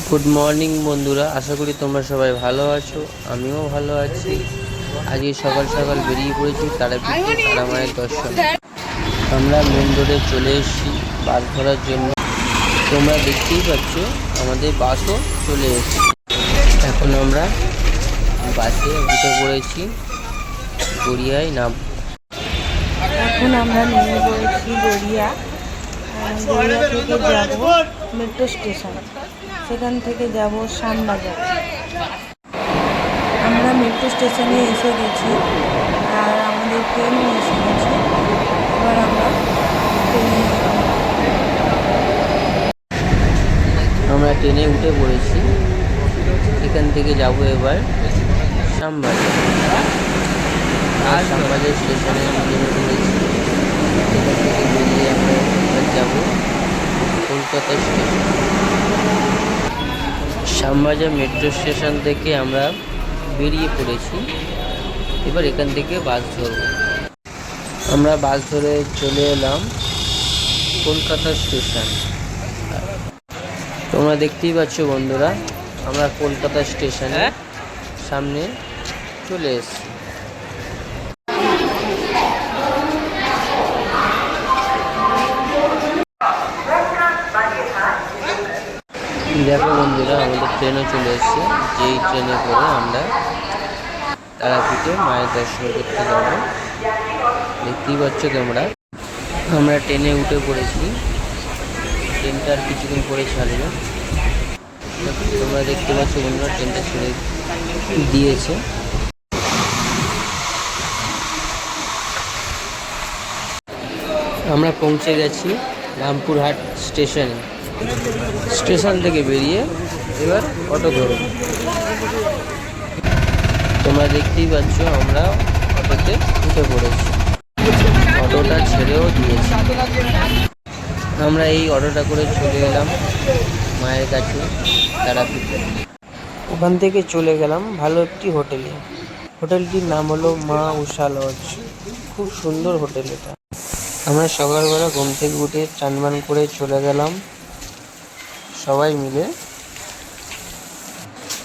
Good morning বন্ধুরা, আশা করি তোমরা সবাই ভালো আছো। আমিও ভালো আছি। আজকে সকাল সকাল বেরিয়ে পড়েছি তারাপীঠে তারামায়ের দর্শন। আমরা মেন রোডে চলে এসেছি বাস ধরার জন্য। তোমরা দেখতেই পাচ্ছ আমাদের বাসও চলে এসেছে। এখন আমরা বাসে উঠে পড়েছি, গড়িয়ায় নাম। এখন আমরা নেমে পড়েছি গড়িয়া। গড়িয়া থেকে যাব মেট্রো স্টেশন, সেখান থেকে যাব শ্যামবাজার। আমরা মেট্রো স্টেশনে এসে গেছি আর আমাদের ট্রেনও এসে গেছে। এবার আমরা ট্রেনে উঠে পড়েছি। এখান থেকে যাব এবার শ্যামবাজার। আর শ্যামবাজার স্টেশনে নেমে পড়েছি। এখান থেকে বেরিয়ে আমরা এবার যাব Kolkata station. Shyambazar metro station থেকে আমরা বেরিয়ে পড়েছি। এবার এখান থেকে বাস ধরব। আমরা বাস ধরে চলে এলাম কলকাতা স্টেশন। তোমরা দেখতেই পাচ্ছ বন্ধুরা, আমরা কলকাতা স্টেশনের সামনে চলে এসেছি। দেখো বন্ধুরা, আমাদের ট্রেনও চলে এসেছে। যেই ট্রেনে করে আমরা তারাপীঠে মায়ের দর্শন করতে যাব। দেখতেই পাচ্ছ তোমরা, আমরা ট্রেনে উঠে পড়েছি। ট্রেনটা আর কিছুক্ষণ পরে ছাড়বে। তোমরা দেখতে পাচ্ছ বন্ধুরা, ট্রেনটা ছেড়ে দিয়েছে। আমরা পৌঁছে গেছি রামপুরহাট স্টেশনে। স্টেশন থেকে বেরিয়ে এবার অটো ধরব। তোমরা দেখতেই পাচ্ছ আমরা অটোতে উঠে পড়েছি। অটোটা ছেড়েও দিয়েছি। আমরা এই অটোটা করে চলে এলাম মায়ের কাছে তারাপীঠে। ওখান থেকে চলে গেলাম ভালো একটি হোটেলে। হোটেলটির নাম হলো মা উষা লজ। খুব সুন্দর হোটেল এটা। আমরা সকালবেলা ঘুম থেকে উঠে চান করে চলে গেলাম সবাই মিলে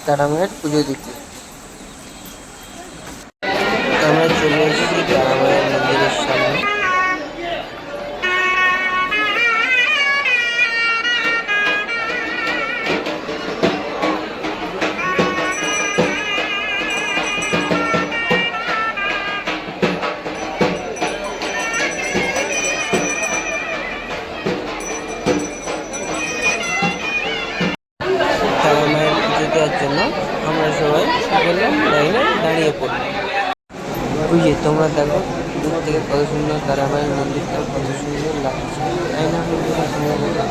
তারামায়ের পুজো দিতে। আমরা চলে এসেছি তারামায়ের মন্দিরের সামনে। তারামায়ের পুজো দেওয়ার জন্য আমরা সবাই বললাম লাইনে দাঁড়িয়ে পড়লাম। ওই যে তোমরা দেখো দূর থেকে কত সুন্দর তারামায়ের মন্দিরটা, কত সুন্দর লাগছে, তাই না বন্ধুরা? তোমরা